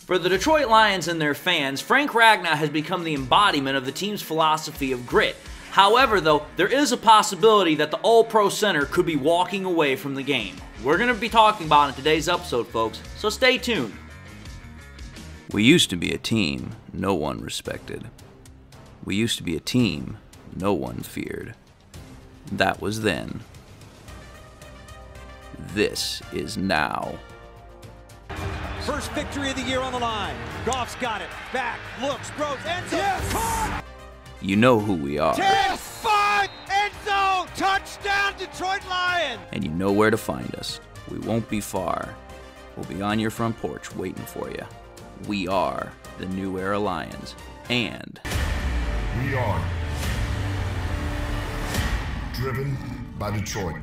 For the Detroit Lions and their fans, Frank Ragnow has become the embodiment of the team's philosophy of grit. However, though, there is a possibility that the All-Pro center could be walking away from the game. We're going to be talking about it in today's episode, folks, so stay tuned. We used to be a team no one respected. We used to be a team no one feared. That was then. This is now. First victory of the year on the line. Goff's got it. Back, looks, throws, end zone. Yes. Caught. You know who we are. 10, 5, end zone. Touchdown, Detroit Lions. And you know where to find us. We won't be far. We'll be on your front porch waiting for you. We are the New Era Lions. And we are driven by Detroit.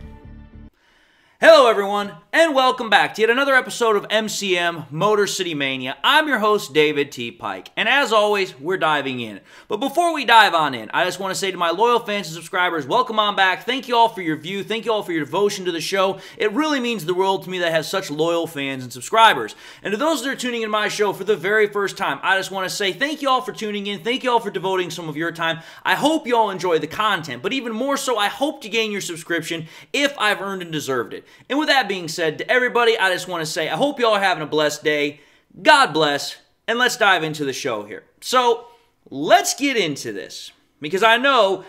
Hello everyone, and welcome back to yet another episode of MCM Motor City Mania. I'm your host, David T. Pike, and as always, we're diving in. But before we dive on in, I just want to say to my loyal fans and subscribers, welcome on back. Thank you all for your view. Thank you all for your devotion to the show. It really means the world to me that I have such loyal fans and subscribers. And to those that are tuning in my show for the very first time, I just want to say thank you all for tuning in. Thank you all for devoting some of your time. I hope you all enjoy the content, but even more so, I hope to gain your subscription if I've earned and deserved it. And with that being said, to everybody, I just want to say I hope you all are having a blessed day. God bless, and let's dive into the show here. So, let's get into this, because I know,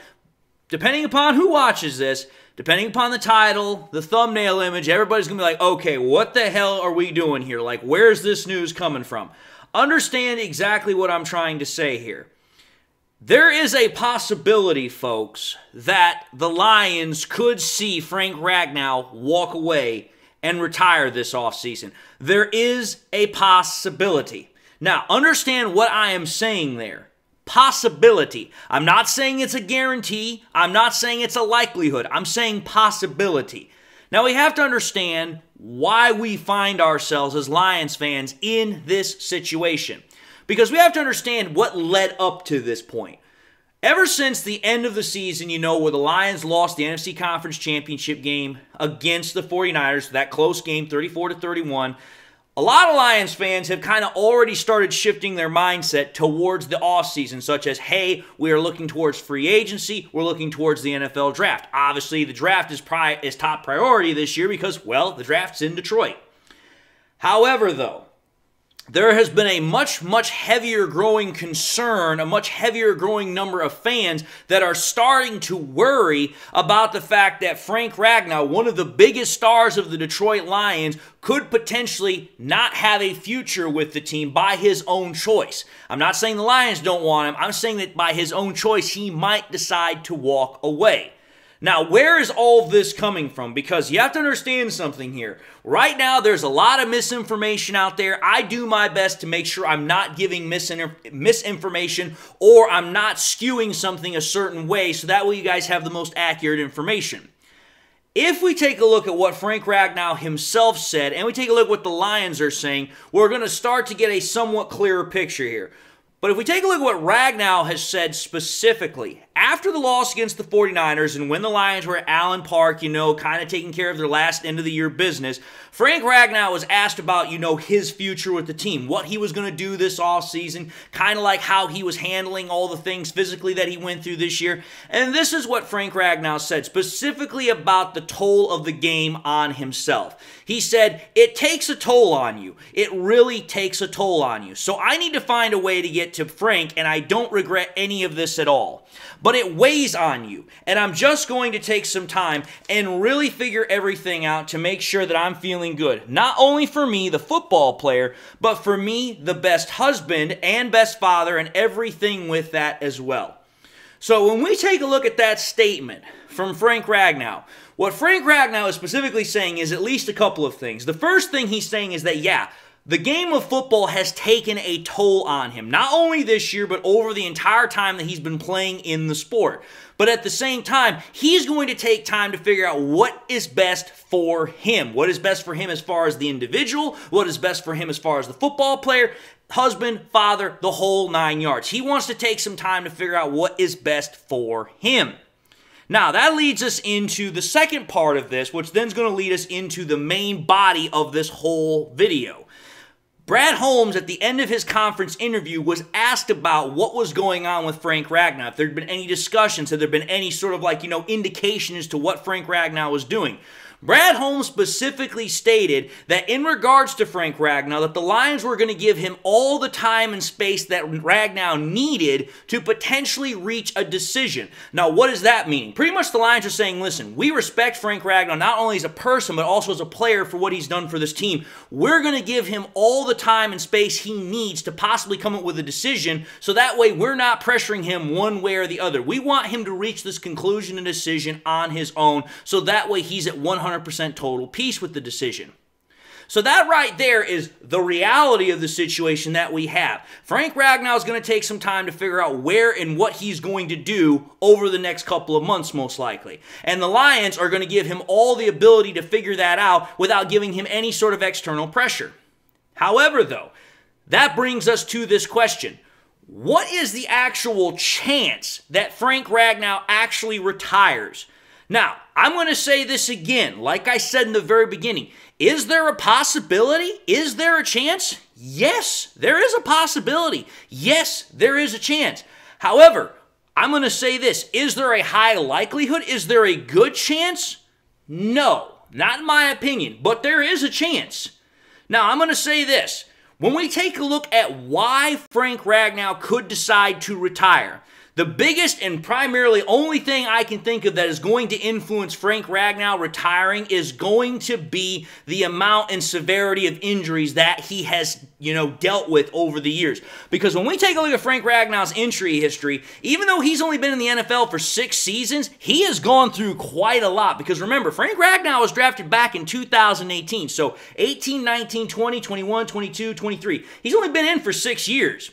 depending upon who watches this, depending upon the title, the thumbnail image, everybody's going to be like, okay, what the hell are we doing here? Like, where's this news coming from? Understand exactly what I'm trying to say here. There is a possibility, folks, that the Lions could see Frank Ragnow walk away and retire this offseason. There is a possibility. Now, understand what I am saying there. Possibility. I'm not saying it's a guarantee. I'm not saying it's a likelihood. I'm saying possibility. Now, we have to understand why we find ourselves as Lions fans in this situation. Because we have to understand what led up to this point. Ever since the end of the season, where the Lions lost the NFC Conference Championship game against the 49ers, that close game, 34-31, a lot of Lions fans have kind of already started shifting their mindset towards the offseason, such as, hey, we are looking towards free agency, we're looking towards the NFL draft. Obviously, the draft is top priority this year because, well, the draft's in Detroit. However, though, there has been a much heavier growing concern, a much heavier growing number of fans that are starting to worry about the fact that Frank Ragnow, one of the biggest stars of the Detroit Lions, could potentially not have a future with the team by his own choice. I'm not saying the Lions don't want him. I'm saying that by his own choice, he might decide to walk away. Now, where is all this coming from? Because you have to understand something here. Right now, there's a lot of misinformation out there. I do my best to make sure I'm not giving misinformation or I'm not skewing something a certain way so that way you guys have the most accurate information. If we take a look at what Frank Ragnow himself said and we take a look at what the Lions are saying, we're going to start to get a somewhat clearer picture here. But if we take a look at what Ragnow has said specifically, after the loss against the 49ers and when the Lions were at Allen Park, kind of taking care of their last end-of-the-year business, Frank Ragnow was asked about, his future with the team, what he was going to do this offseason, kind of like how he was handling all the things physically that he went through this year. And this is what Frank Ragnow said, specifically about the toll of the game on himself. He said, it takes a toll on you. It really takes a toll on you. So I need to find a way to get to Frank, and I don't regret any of this at all. But it weighs on you, and I'm just going to take some time and really figure everything out to make sure that I'm feeling good. Not only for me, the football player, but for me, the best husband and best father and everything with that as well. So when we take a look at that statement from Frank Ragnow, what Frank Ragnow is specifically saying is at least a couple of things. The first thing he's saying is that, yeah, the game of football has taken a toll on him, not only this year, but over the entire time that he's been playing in the sport. But at the same time, he's going to take time to figure out what is best for him. What is best for him as far as the individual, what is best for him as far as the football player, husband, father, the whole 9 yards. He wants to take some time to figure out what is best for him. Now, that leads us into the second part of this, which then is going to lead us into the main body of this whole video. Brad Holmes, at the end of his conference interview, was asked about what was going on with Frank Ragnow, if there had been any discussions, had there been any sort of indication as to what Frank Ragnow was doing. Brad Holmes specifically stated that in regards to Frank Ragnow, that the Lions were going to give him all the time and space that Ragnow needed to potentially reach a decision. Now, what does that mean? Pretty much the Lions are saying, listen, we respect Frank Ragnow not only as a person, but also as a player for what he's done for this team. We're going to give him all the time and space he needs to possibly come up with a decision, so that way we're not pressuring him one way or the other. We want him to reach this conclusion and decision on his own, so that way he's at 100% total peace with the decision. So that right there is the reality of the situation that we have. Frank Ragnow is going to take some time to figure out where and what he's going to do over the next couple of months, most likely. And the Lions are going to give him all the ability to figure that out without giving him any sort of external pressure. However, though, that brings us to this question. What is the actual chance that Frank Ragnow actually retires? Now, I'm going to say this again, like I said in the very beginning. Is there a possibility? Is there a chance? Yes, there is a possibility. Yes, there is a chance. However, I'm going to say this. Is there a high likelihood? Is there a good chance? No, not in my opinion, but there is a chance. Now, I'm going to say this. When we take a look at why Frank Ragnow could decide to retire, the biggest and primarily only thing I can think of that is going to influence Frank Ragnow retiring is going to be the amount and severity of injuries that he has, dealt with over the years. Because when we take a look at Frank Ragnow's injury history, even though he's only been in the NFL for 6 seasons, he has gone through quite a lot. Because remember, Frank Ragnow was drafted back in 2018. So 18, 19, 20, 21, 22, 23. He's only been in for 6 years.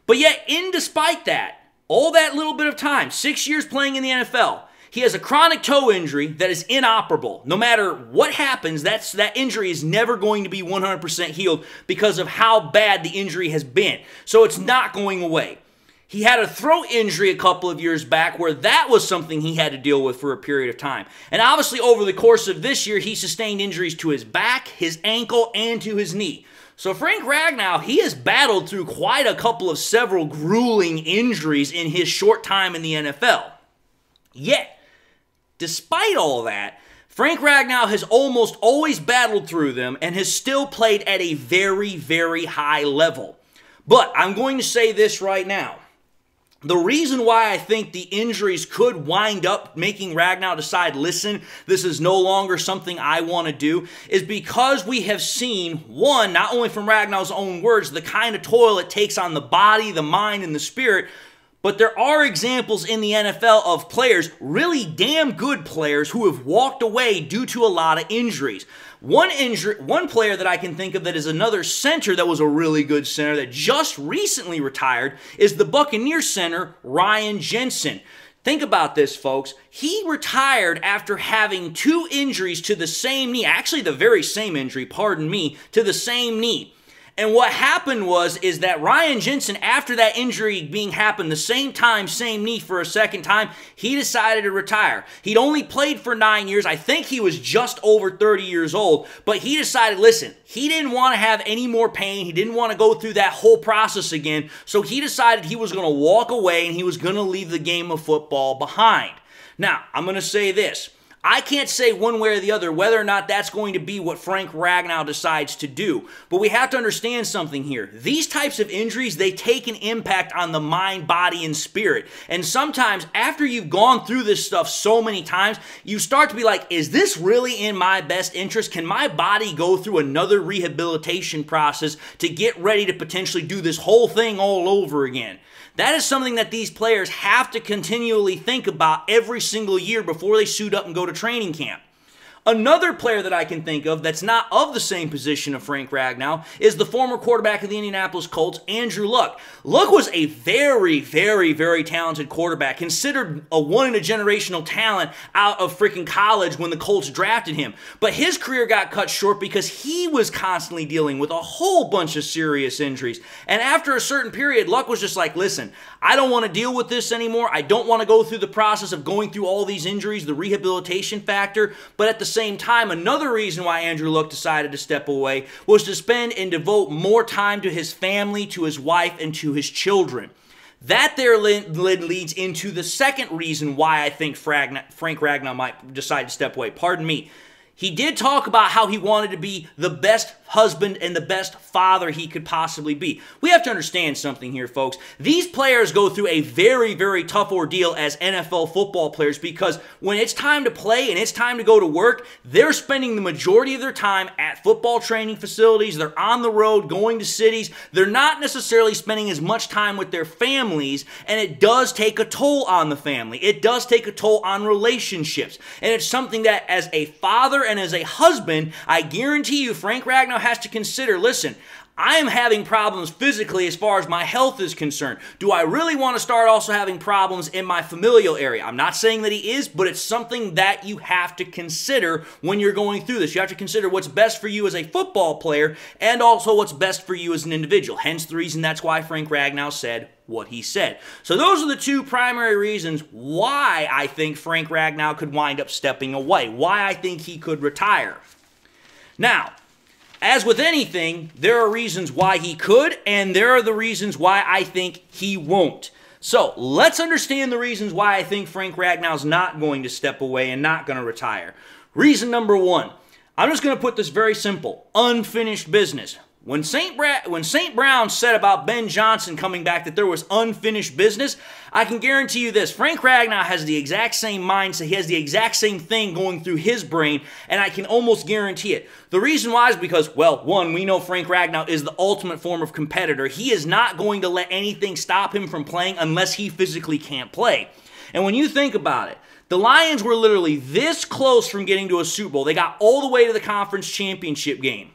But yet, despite that, all that little bit of time, 6 years playing in the NFL, he has a chronic toe injury that is inoperable. No matter what happens, that injury is never going to be 100% healed because of how bad the injury has been. So it's not going away. He had a throat injury a couple of years back where that was something he had to deal with for a period of time. And obviously over the course of this year, he sustained injuries to his back, his ankle, and to his knee. So Frank Ragnow, he has battled through quite a couple of several grueling injuries in his short time in the NFL. Yet, despite all that, Frank Ragnow has almost always battled through them and has still played at a very, very high level. But I'm going to say this right now. The reason why I think the injuries could wind up making Ragnow decide, listen, this is no longer something I want to do, is because we have seen, one, not only from Ragnow's own words, the kind of toil it takes on the body, the mind, and the spirit, but there are examples in the NFL of players, really damn good players, who have walked away due to a lot of injuries. One player that I can think of that is another center that was a really good center that just recently retired is the Buccaneers center, Ryan Jensen. Think about this, folks. He retired after having 2 injuries to the same knee, actually the very same injury, to the same knee. And what happened is that Ryan Jensen, after that injury happened the same time, same knee for a second time, he decided to retire. He'd only played for 9 years. I think he was just over 30 years old. But he decided, listen, he didn't want to have any more pain. He didn't want to go through that whole process again. So he decided he was going to walk away and he was going to leave the game of football behind. Now, I'm going to say this. I can't say one way or the other whether or not that's going to be what Frank Ragnow decides to do. But we have to understand something here. These types of injuries, they take an impact on the mind, body, and spirit. And sometimes after you've gone through this stuff so many times, you start to be like, is this really in my best interest? Can my body go through another rehabilitation process to get ready to potentially do this whole thing all over again? That is something that these players have to continually think about every single year before they suit up and go to training camp. Another player that I can think of that's not of the same position of Frank Ragnow is the former quarterback of the Indianapolis Colts, Andrew Luck. Luck was a very, very, very talented quarterback, considered a one-in-a-generational talent out of freaking college when the Colts drafted him. But his career got cut short because he was constantly dealing with a whole bunch of serious injuries. And after a certain period, Luck was just like, listen, I don't want to deal with this anymore. I don't want to go through the process of going through all these injuries, the rehabilitation factor. But at the same time, another reason why Andrew Luck decided to step away was to spend and devote more time to his family, to his wife, and to his children. That there leads into the second reason why I think Frank Ragnow might decide to step away. Pardon me. He did talk about how he wanted to be the best husband and the best father he could possibly be. We have to understand something here, folks. These players go through a very, very tough ordeal as NFL football players because when it's time to play and it's time to go to work, they're spending the majority of their time at football training facilities. They're on the road, going to cities. They're not necessarily spending as much time with their families, and it does take a toll on the family. It does take a toll on relationships, and it's something that as a father and as a husband, I guarantee you Frank Ragnow has to consider, listen, I am having problems physically as far as my health is concerned. Do I really want to start also having problems in my familial area? I'm not saying that he is, but it's something that you have to consider when you're going through this. You have to consider what's best for you as a football player and also what's best for you as an individual. Hence the reason that's why Frank Ragnow said what he said. So those are the two primary reasons why I think Frank Ragnow could wind up stepping away, why I think he could retire. Now, as with anything, there are reasons why he could, and there are the reasons why I think he won't. So, let's understand the reasons why I think Frank Ragnow's not going to step away and not going to retire. Reason number one, I'm just going to put this very simple, unfinished business. When St. Brown said about Ben Johnson coming back that there was unfinished business, I can guarantee you this, Frank Ragnow has the exact same mindset, he has the exact same thing going through his brain, and I can almost guarantee it. The reason why is because, well, one, we know Frank Ragnow is the ultimate form of competitor. He is not going to let anything stop him from playing unless he physically can't play. And when you think about it, the Lions were literally this close from getting to a Super Bowl. They got all the way to the conference championship game.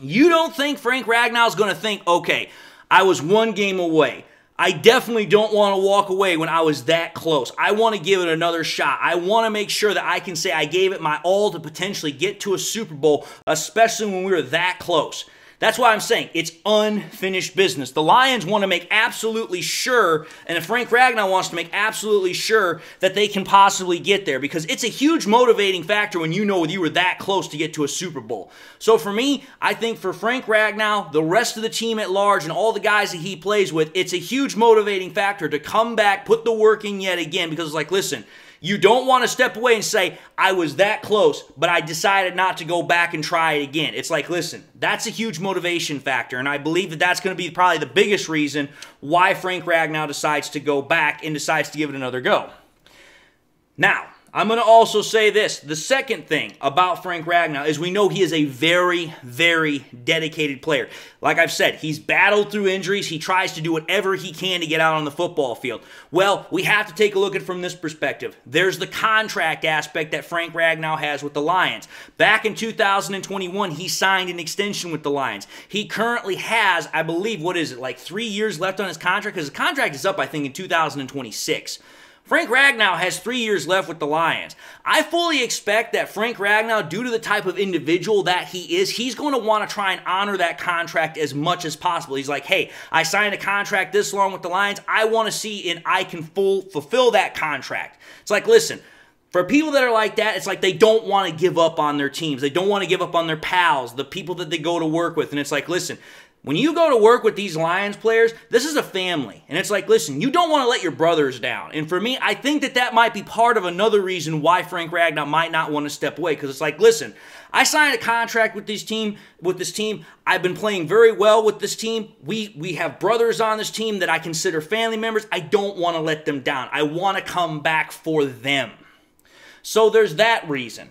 You don't think Frank Ragnow is going to think, okay, I was one game away. I definitely don't want to walk away when I was that close. I want to give it another shot. I want to make sure that I can say I gave it my all to potentially get to a Super Bowl, especially when we were that close. That's why I'm saying it's unfinished business. The Lions want to make absolutely sure, and if Frank Ragnow wants to make absolutely sure that they can possibly get there, because it's a huge motivating factor when you know you were that close to get to a Super Bowl. So for me, I think for Frank Ragnow, the rest of the team at large, and all the guys that he plays with, it's a huge motivating factor to come back, put the work in yet again, because it's like, listen, you don't want to step away and say, I was that close, but I decided not to go back and try it again. It's like, listen, that's a huge motivation factor, and I believe that that's going to be probably the biggest reason why Frank Ragnow decides to go back and decides to give it another go. Now, I'm going to also say this. The second thing about Frank Ragnow is we know he is a very, very dedicated player. Like I've said, he's battled through injuries. He tries to do whatever he can to get out on the football field. Well, we have to take a look at it from this perspective. There's the contract aspect that Frank Ragnow has with the Lions. Back in 2021, he signed an extension with the Lions. He currently has, I believe, like 3 years left on his contract? Because his contract is up, I think, in 2026. Frank Ragnow has 3 years left with the Lions. I fully expect that Frank Ragnow, due to the type of individual that he is, he's going to want to try and honor that contract as much as possible. He's like, hey, I signed a contract this long with the Lions. I want to see and I can fulfill that contract. It's like, listen, for people that are like that, it's like they don't want to give up on their teams. They don't want to give up on their pals, the people that they go to work with. And it's like, listen, when you go to work with these Lions players, this is a family. And it's like, listen, you don't want to let your brothers down. And for me, I think that that might be part of another reason why Frank Ragnow might not want to step away. Because it's like, listen, I signed a contract with this team. I've been playing very well with this team. We have brothers on this team that I consider family members. I don't want to let them down. I want to come back for them. So there's that reason.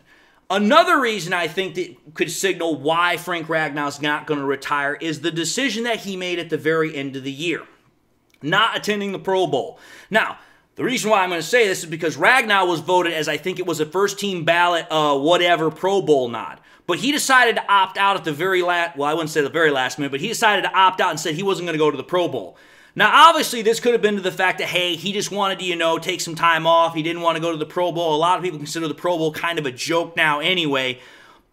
Another reason I think that could signal why Frank Ragnow's not going to retire is the decision that he made at the very end of the year, not attending the Pro Bowl. Now, the reason why I'm going to say this is because Ragnow was voted as, I think it was a first-team ballot, Pro Bowl nod. But he decided to opt out at the very last, well, I wouldn't say the very last minute, but he decided to opt out and said he wasn't going to go to the Pro Bowl. Now, obviously, this could have been to the fact that, hey, he just wanted to, take some time off. He didn't want to go to the Pro Bowl. A lot of people consider the Pro Bowl kind of a joke now anyway.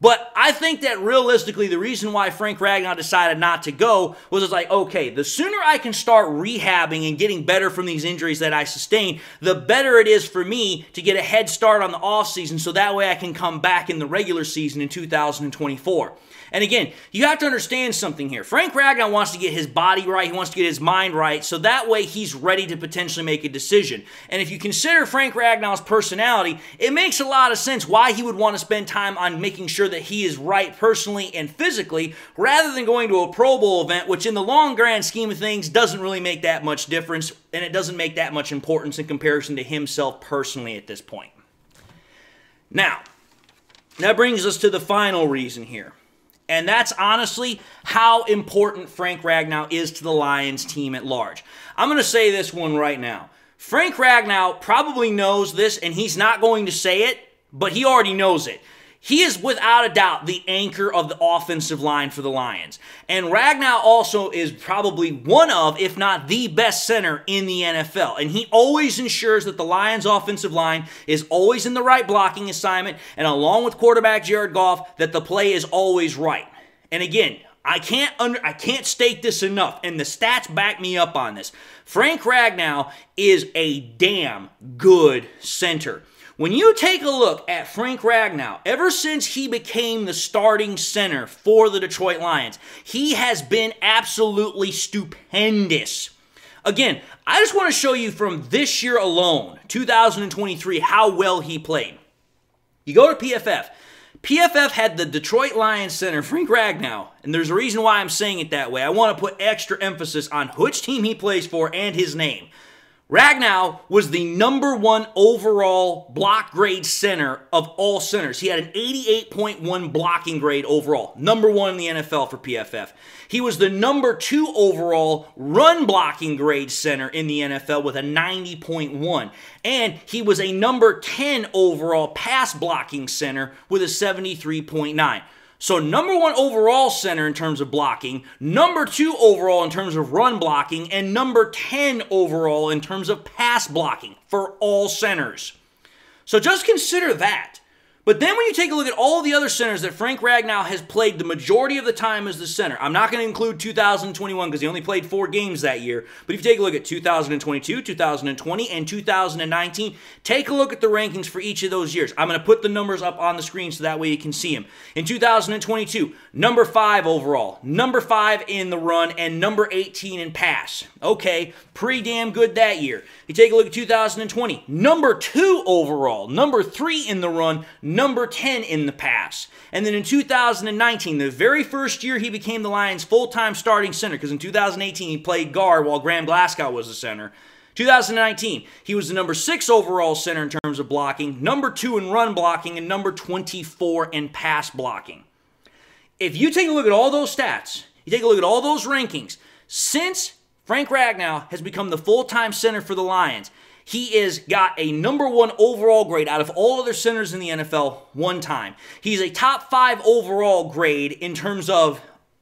But I think that realistically, the reason why Frank Ragnow decided not to go was it's like, okay, the sooner I can start rehabbing and getting better from these injuries that I sustained, the better it is for me to get a head start on the offseason so that way I can come back in the regular season in 2024. And again, you have to understand something here. Frank Ragnow wants to get his body right. He wants to get his mind right, so that way he's ready to potentially make a decision. And if you consider Frank Ragnow's personality, it makes a lot of sense why he would want to spend time on making sure that he is right personally and physically, rather than going to a Pro Bowl event, which in the long grand scheme of things doesn't really make that much difference, and it doesn't make that much importance in comparison to himself personally at this point. Now, that brings us to the final reason here. And that's honestly how important Frank Ragnow is to the Lions team at large. I'm going to say this one right now. Frank Ragnow probably knows this, and he's not going to say it, but he already knows it. He is without a doubt the anchor of the offensive line for the Lions. And Ragnow also is probably one of, if not the best center in the NFL. And he always ensures that the Lions offensive line is always in the right blocking assignment, and along with quarterback Jared Goff, that the play is always right. And again, I can't state this enough, and the stats back me up on this. Frank Ragnow is a damn good center. When you take a look at Frank Ragnow, ever since he became the starting center for the Detroit Lions, he has been absolutely stupendous. Again, I just want to show you from this year alone, 2023, how well he played. You go to PFF. PFF had the Detroit Lions center, Frank Ragnow, and there's a reason why I'm saying it that way. I want to put extra emphasis on which team he plays for and his name. Ragnow was the #1 overall block grade center of all centers. He had an 88.1 blocking grade overall, #1 in the NFL for PFF. He was the #2 overall run blocking grade center in the NFL with a 90.1. And he was a #10 overall pass blocking center with a 73.9. So #1 overall center in terms of blocking, #2 overall in terms of run blocking, and #10 overall in terms of pass blocking for all centers. So just consider that. But then when you take a look at all the other centers that Frank Ragnow has played the majority of the time as the center, I'm not going to include 2021 because he only played 4 games that year, but if you take a look at 2022, 2020, and 2019, take a look at the rankings for each of those years. I'm going to put the numbers up on the screen so that way you can see them. In 2022, #5 overall, #5 in the run, and #18 in pass. Okay, pretty damn good that year. You take a look at 2020, #2 overall, #3 in the run, #10 in the pass. And then in 2019, the very first year he became the Lions' full-time starting center, because in 2018 he played guard while Graham Glasgow was the center. 2019, he was the #6 overall center in terms of blocking, #2 in run blocking, and #24 in pass blocking. If you take a look at all those stats, you take a look at all those rankings, since Frank Ragnow has become the full-time center for the Lions, he has got a #1 overall grade out of all other centers in the NFL one time. He's a top 5 overall grade in terms of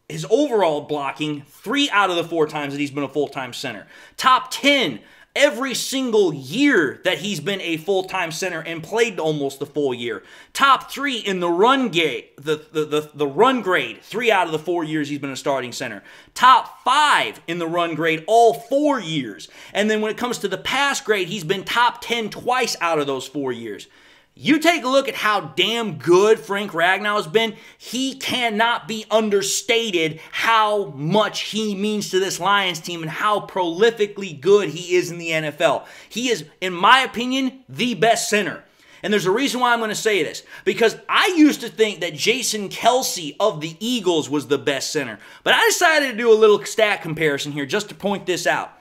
his overall blocking 3 out of the 4 times that he's been a full-time center. Top 10 every single year that he's been a full-time center and played almost the full year. Top 3 in the run grade, the run grade, 3 out of the 4 years he's been a starting center. Top 5 in the run grade all 4 years. And then when it comes to the pass grade, he's been top 10 twice out of those 4 years. You take a look at how damn good Frank Ragnow has been, he cannot be understated how much he means to this Lions team and how prolifically good he is in the NFL. He is, in my opinion, the best center. And there's a reason why I'm going to say this. Because I used to think that Jason Kelce of the Eagles was the best center. But I decided to do a little stat comparison here just to point this out.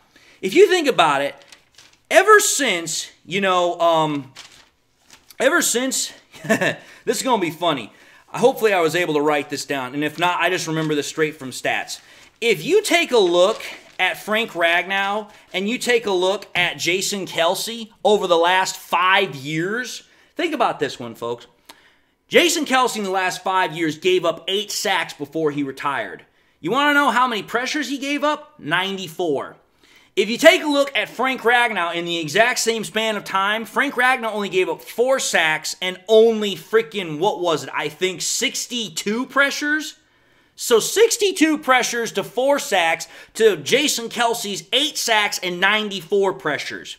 If you think about it, ever since, this is going to be funny. Hopefully I was able to write this down. And if not, I just remember this straight from stats. If you take a look at Frank Ragnow and you take a look at Jason Kelce over the last 5 years, think about this one, folks. Jason Kelce in the last 5 years gave up 8 sacks before he retired. You want to know how many pressures he gave up? 94. If you take a look at Frank Ragnow in the exact same span of time, Frank Ragnow only gave up 4 sacks and only freaking, what was it, I think 62 pressures? So 62 pressures to 4 sacks to Jason Kelce's 8 sacks and 94 pressures.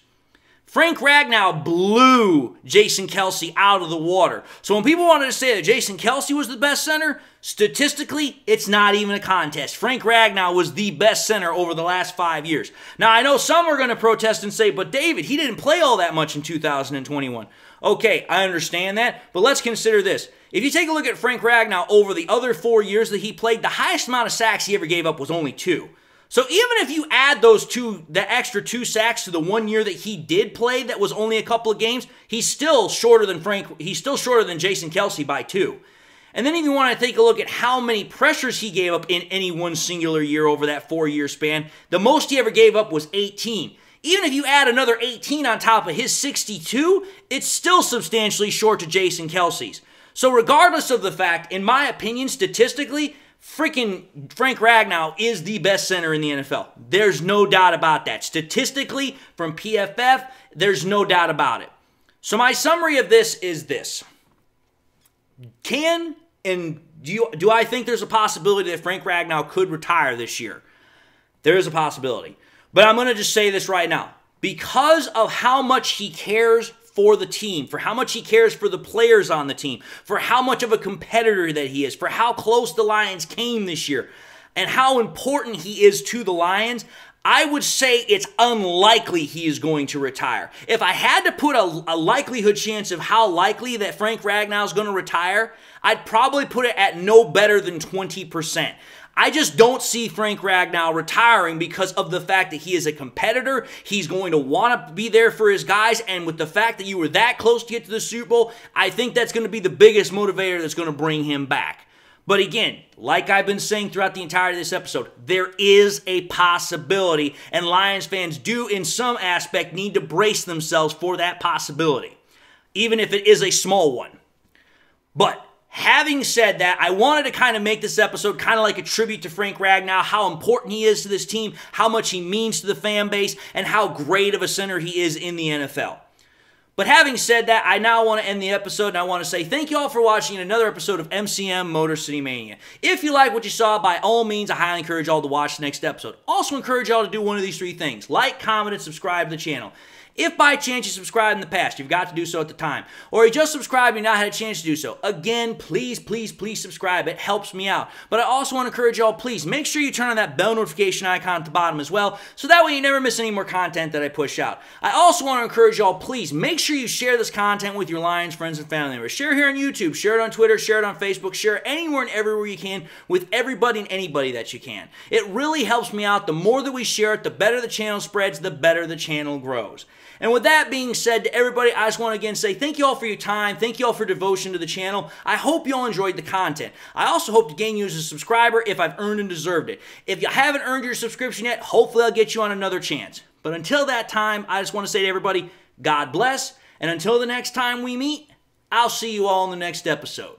Frank Ragnow blew Jason Kelce out of the water. So when people wanted to say that Jason Kelce was the best center, statistically, it's not even a contest. Frank Ragnow was the best center over the last 5 years. Now, I know some are going to protest and say, but David, he didn't play all that much in 2021. Okay, I understand that, but let's consider this. If you take a look at Frank Ragnow over the other 4 years that he played, the highest amount of sacks he ever gave up was only 2. So even if you add the extra 2 sacks to the 1 year that he did play, that was only a couple of games, he's still shorter than Jason Kelce by 2. And then if you want to take a look at how many pressures he gave up in any one singular year over that 4-year span, the most he ever gave up was 18. Even if you add another 18 on top of his 62, it's still substantially short to Jason Kelce's. So regardless of the fact, in my opinion, statistically, freaking Frank Ragnow is the best center in the NFL. There's no doubt about that. Statistically, from PFF, there's no doubt about it. So my summary of this is this. Do I think there's a possibility that Frank Ragnow could retire this year? There is a possibility. But I'm going to just say this right now. Because of how much he cares for the team, for how much he cares for the players on the team, for how much of a competitor that he is, for how close the Lions came this year, and how important he is to the Lions, I would say it's unlikely he is going to retire. If I had to put a likelihood chance of how likely that Frank Ragnow is going to retire, I'd probably put it at no better than 20%. I just don't see Frank Ragnow retiring because of the fact that he is a competitor. He's going to want to be there for his guys, and with the fact that you were that close to get to the Super Bowl, I think that's going to be the biggest motivator that's going to bring him back. But again, like I've been saying throughout the entirety of this episode, there is a possibility, and Lions fans do, in some aspect, need to brace themselves for that possibility, even if it is a small one. But having said that, I wanted to kind of make this episode kind of like a tribute to Frank Ragnow, how important he is to this team, how much he means to the fan base, and how great of a center he is in the NFL. But having said that, I now want to end the episode, and I want to say thank you all for watching another episode of MCM Motor City Mania. If you like what you saw, by all means, I highly encourage y'all to watch the next episode. Also encourage y'all to do one of these 3 things. Like, comment, and subscribe to the channel. If by chance you subscribed in the past, you've got to do so at the time. Or you just subscribed and not had a chance to do so. Again, please, please, please subscribe. It helps me out. But I also want to encourage y'all, please, make sure you turn on that bell notification icon at the bottom as well, so that way you never miss any more content that I push out. I also want to encourage y'all, please, make sure you share this content with your Lions friends and family members. Share here on YouTube, share it on Twitter, share it on Facebook, share it anywhere and everywhere you can with everybody and anybody that you can. It really helps me out. The more that we share it, the better the channel spreads, the better the channel grows. And with that being said, to everybody, I just want to again say thank you all for your time. Thank you all for devotion to the channel. I hope you all enjoyed the content. I also hope to gain you as a subscriber if I've earned and deserved it. If you haven't earned your subscription yet, hopefully I'll get you on another chance. But until that time, I just want to say to everybody, God bless. And until the next time we meet, I'll see you all in the next episode.